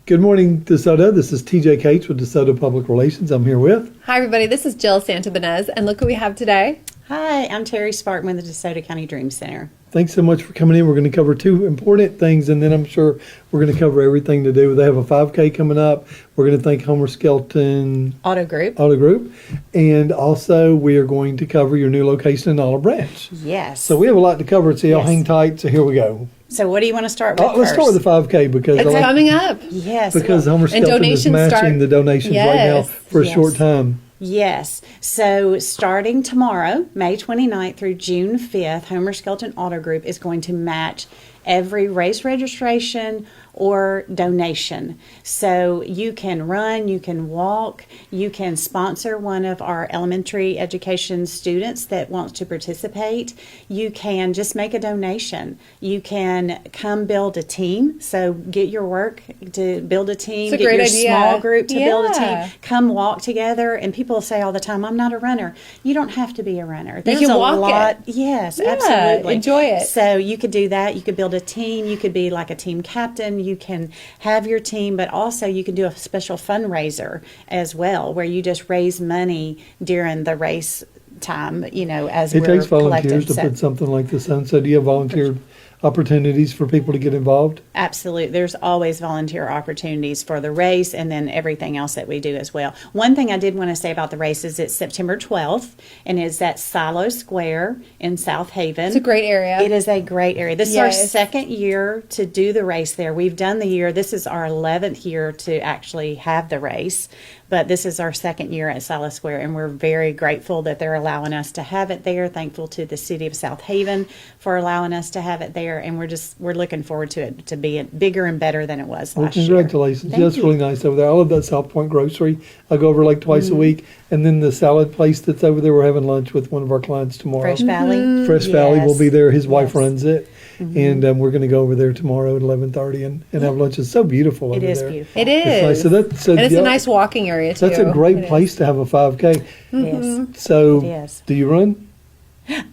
Good morning, Desoto. This is TJCates with Desoto Public Relations. I'm here with... Hi, everybody. This is Jill Santibanez, and look who we have today. Hi, I'm Terri Sparkman with the Desoto County Dream Center. Thanks so much for coming in. We're going to cover two important things, and then I'm sure we're going to cover everything to do. They have a 5K coming up. We're going to thank Homer Skelton Auto Group. And also we are going to cover your new location in Olive Branch. Yes. So we have a lot to cover, so y'all hang tight. So here we go. So what do you want to start with Let's start with the 5K because It's coming up. Yes. Because Homer Skelton is matching the donations right now for a short time. Yes. So starting tomorrow, May 29th through June 5th, Homer Skelton Auto Group is going to match every race registration or donation. So you can run, you can walk, you can sponsor one of our elementary education students that wants to participate. You can just make a donation. You can come build a team. So get your work to build a team. It's a get great your idea. small group to build a Yeah. team. Come walk together. And people say all the time, I'm not a runner. You don't have to be a runner. You can walk it. Yes, Yeah, absolutely. enjoy it. So you could do that. You could build a team. You could be like a team captain. You can have your team, but also you can do a special fundraiser as well, where you just raise money during the race time, as It we're takes volunteers collecting. to put something like this on. So do you have volunteer opportunities for people to get involved? Absolutely. There's always volunteer opportunities for the race and then everything else that we do as well. One thing I did want to say about the race is it's September 12th and it's at Silo Square in South Haven. It's a great area. It is a great area. This is our Yes. second year to do the race there. We've done the year. This is our 11th year to actually have the race, but this is our second year at Silo Square, and we're very grateful that they're allowing us to have it there. Thankful to the city of South Haven for allowing us to have it there, and we're looking forward to it to be bigger and better than it was last year. Congratulations. Thank That's you. really nice over there. I love that South Point Grocery. I go over like twice a week. And then the salad place that's over there, we're having lunch with one of our clients tomorrow. Fresh Valley. Fresh Valley will be there. His wife Yes. runs it. And we're going to go over there tomorrow at 11:30 and have lunch. It's so beautiful over there. It is beautiful. It is. It's nice. And it's a nice walking area, too. That's a great It place to have a 5K. Yes. So It is. do you run?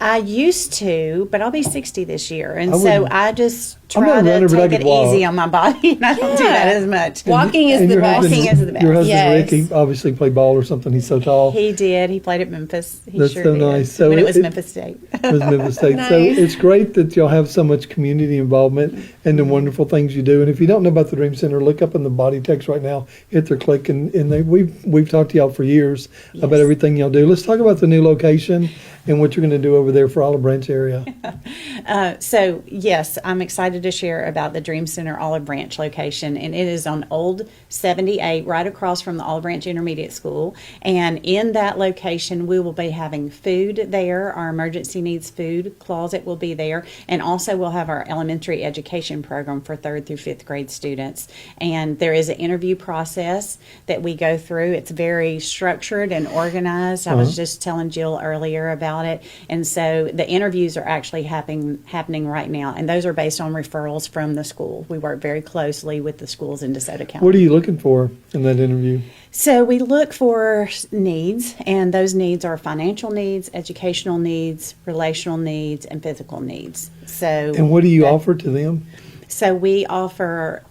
I used to, but I'll be 60 this year, and I so wouldn't- I just I'm try not a to runner, but I take could it walk. easy on my body, and I don't do that as much. Walking is And the your best. husband- Walking is the best. Your husband Yes. Rick, he obviously played ball or something. He's so tall. He did. He played at Memphis. He That's sure so did. nice. So when it was it- Memphis State. It was Memphis State. So Nice. it's great that y'all have so much community involvement and the wonderful things you do. And if you don't know about the Dream Center, look up in the body text right now, hit their click, and we've talked to y'all for years about Yes. everything y'all do. Let's talk about the new location and what you're going to do over there for Olive Branch area. So, yes, I'm excited to share about the Dream Center Olive Branch location, and it is on Old 78, right across from the Olive Branch Intermediate School. And in that location, we will be having food there. Our emergency needs food closet will be there, and also we'll have our elementary education program for 3rd through 5th grade students. And there is an interview process that we go through. It's very structured and organized. I was just telling Jill earlier about it. And so the interviews are actually happening right now, and those are based on referrals from the school. We work very closely with the schools in Desoto County. What are you looking for in that interview? So we look for needs, and those needs are financial needs, educational needs, relational needs, and physical needs. So And what do you offer to them? So we offer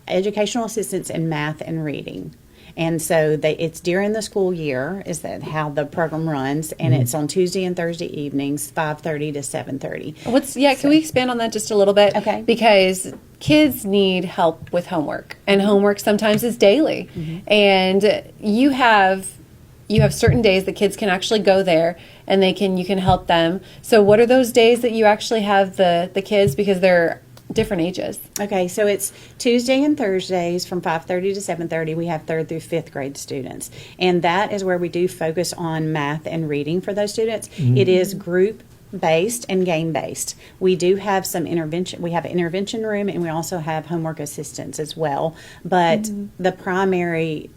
educational assistance in math and reading. And so it's during the school year is that how the program runs, and it's on Tuesday and Thursday evenings, 5:30 to 7:30. Can we expand on that just a little bit? Okay. Because kids need help with homework, and homework sometimes is daily. And you have certain days that kids can actually go there, and you can help them. So what are those days that you actually have the kids, because they're different ages? Okay, so it's Tuesday and Thursdays from 5:30 to 7:30. We have 3rd through 5th grade students, and that is where we do focus on math and reading for those students. It is group based and game based. We do have some intervention. We have an intervention room, and we also have homework assistance as well. But the primary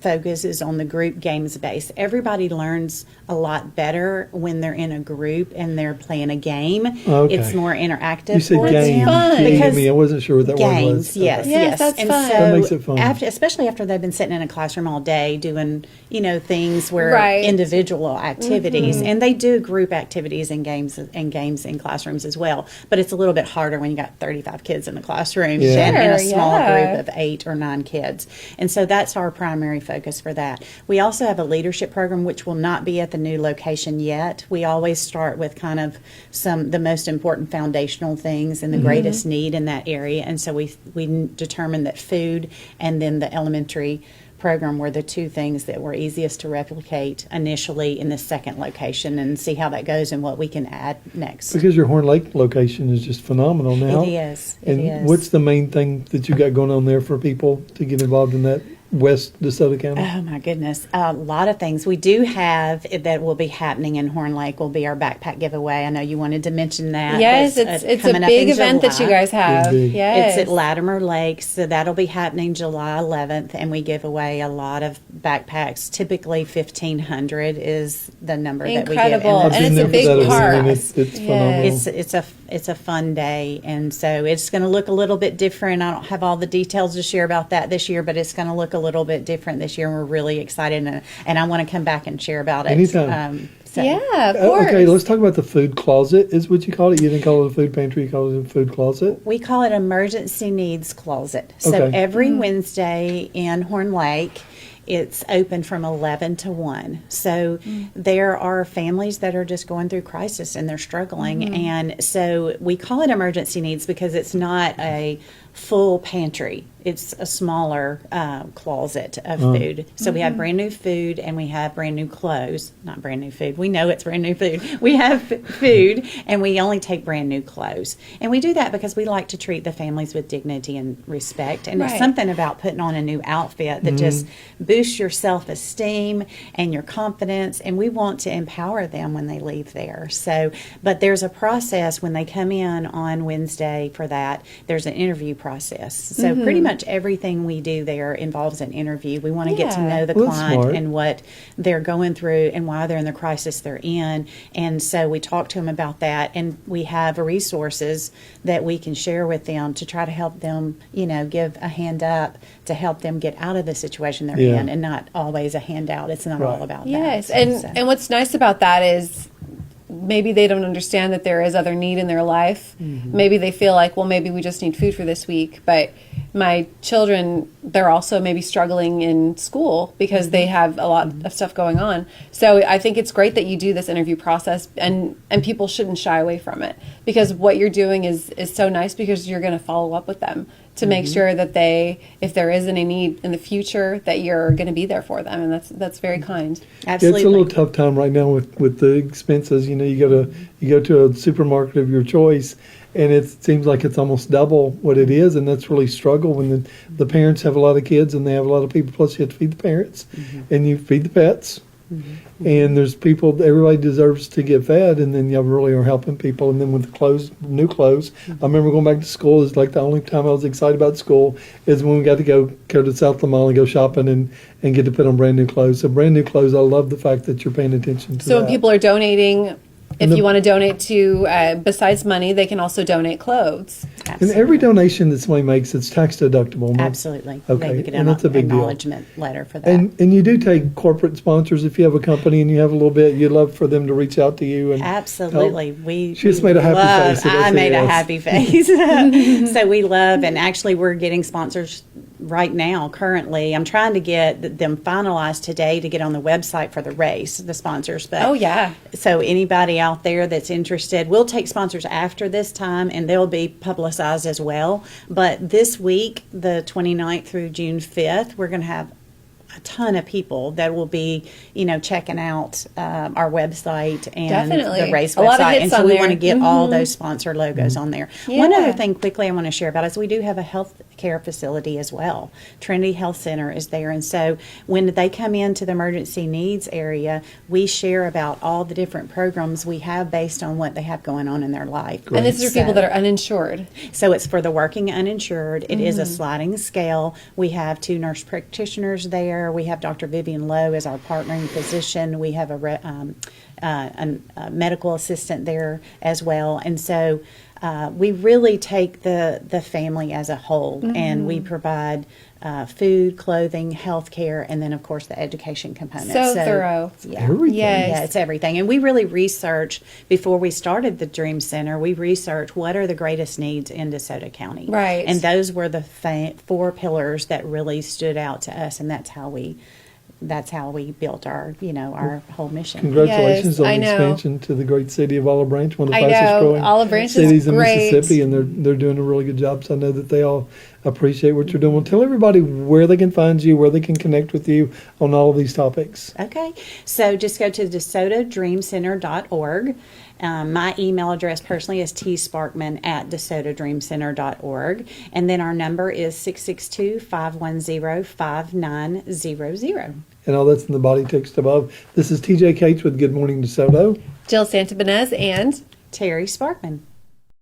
focus is on the group games based. Everybody learns a lot better when they're in a group and they're playing a game. Okay. It's more interactive. You said for game. them. fun. Because I wasn't sure what that word was. Games, yes, Okay. Yes, yes. that's and fun. so That makes it fun. especially after they've been sitting in a classroom all day doing, things where Right. individual activities, and they do group activities and games in classrooms as well. But it's a little bit harder when you got 35 kids in the classroom Yeah. and in a Sure, small yeah. group of 8 or 9 kids. And so that's our primary focus for that. We also have a leadership program which will not be at the new location yet. We always start with kind of the most important foundational things and the greatest need in that area. And so we determined that food and then the elementary program were the two things that were easiest to replicate initially in the second location, and see how that goes and what we can add next. Because your Horn Lake location is just phenomenal now. It is. And what's the main thing that you got going on there for people to get involved in that West DeSoto County? Oh my goodness, a lot of things. We do have that will be happening in Horn Lake. Will be our backpack giveaway. I know you wanted to mention that. Yes, That's, it's a coming up big in event that you July. guys have. Big. Yes. It's at Latimer Lake, so that'll be happening July 11th, and we give away a lot of backpacks. Typically, 1,500 is the number that we Incredible. give. I've And been it's there a for big that event, park. and it's Yes. phenomenal. It's a fun day, and so it's going to look a little bit different. I don't have all the details to share about that this year, but it's going to look a little bit different this year, and we're really excited, and I want to come back and share about it. Anytime. Yeah, of course. Okay, let's talk about the food closet, is what you call it. You didn't call it a food pantry, you call it a food closet. We call it emergency needs closet. So Okay. every Wednesday in Horn Lake, it's open from 11 to 1. So there are families that are just going through crisis and they're struggling. And so we call it emergency needs because it's not a full pantry. It's a smaller closet of food. So we have brand new food and we have brand new clothes. Not brand new food. We know it's brand new food. We have food and we only take brand new clothes. And we do that because we like to treat the families with dignity and respect. And it's Right. something about putting on a new outfit that just boosts your self-esteem and your confidence. And we want to empower them when they leave there. So, but there's a process when they come in on Wednesday for that. There's an interview process. So pretty much everything we do there involves an interview. We want to get to Yeah. know the Well, that's client smart. and what they're going through and why they're in the crisis they're in. And so we talk to them about that, and we have resources that we can share with them to try to help them, give a hand up to help them get out of the situation they're Yeah. in, and not always a handout. It's not all Right. about Yes, that. and So- and what's nice about that is maybe they don't understand that there is other need in their life. Maybe they feel like, well, maybe we just need food for this week. But my children, they're also maybe struggling in school because they have a lot of stuff going on. So I think it's great that you do this interview process, and people shouldn't shy away from it, because what you're doing is so nice, because you're going to follow up with them to make sure that if there is any need in the future, that you're going to be there for them, and that's very kind. Yeah, Absolutely. it's a little tough time right now with the expenses. You go to a supermarket of your choice, and it seems like it's almost double what it is, and that's really struggle when the parents have a lot of kids and they have a lot of people. Plus, you have to feed the parents, and you feed the pets, and there's people. Everybody deserves to get fed, and then you really are helping people. And then with the new clothes, I remember going back to school. It's like the only time I was excited about school is when we got to go to South Lamar and go shopping and get to put on brand new clothes. So brand new clothes, I love the fact that you're paying attention to So that. when people are donating, if the- you want to donate to, besides money, they can also donate clothes. And every donation that somebody makes, it's tax deductible. Absolutely. Okay, They get and that's a big deal. acknowledgement letter for that. And you do take corporate sponsors. If you have a company and you have a little bit, you'd love for them to reach out to you. And Absolutely. help. We She just made a happy love, face, so that's I a made a yes. happy face. So we love, and actually we're getting sponsors right now, currently. I'm trying to get them finalized today to get on the website for the race, the sponsors. But Oh, yeah. So anybody out there that's interested, we'll take sponsors after this time, and they'll be publicized as well. But this week, the 29th through June 5th, we're going to have a ton of people that will be, checking out our website and Definitely. the race A website. lot of hits and so on we there. want to get all those sponsor logos on there. One Yeah. other thing quickly I want to share about is we do have a health care facility as well. Trinity Health Center is there. And so when they come into the emergency needs area, we share about all the different programs we have based on what they have going on in their life. And this is for people that are uninsured. So it's for the working uninsured. It is a sliding scale. We have 2 nurse practitioners there. We have Dr. Vivian Lowe as our partnering physician. We have a medical assistant there as well. And so we really take the family as a whole, and we provide food, clothing, health care, and then, of course, the education component. So thorough. Yeah. Everything. Yes. Yeah, it's everything. And we really researched, before we started the Dream Center, we researched what are the greatest needs in DeSoto County. Right. And those were the 4 pillars that really stood out to us, and that's how we built our, our whole mission. Congratulations Yes, on I the know. expansion to the great city of Olive Branch, one of the I fastest know. growing Olive Branch is cities in great. Mississippi, and they're doing a really good job. So I know that they all appreciate what you're doing. Well, tell everybody where they can find you, where they can connect with you on all of these topics. Okay, so just go to DesotoDreamCenter.org. My email address personally is tsparkman@DesotoDreamCenter.org. And then our number is 662-510-5900. And all that's in the body text above. This is TJCates with Good Morning DeSoto. Jill Santibanez and Terri Sparkman.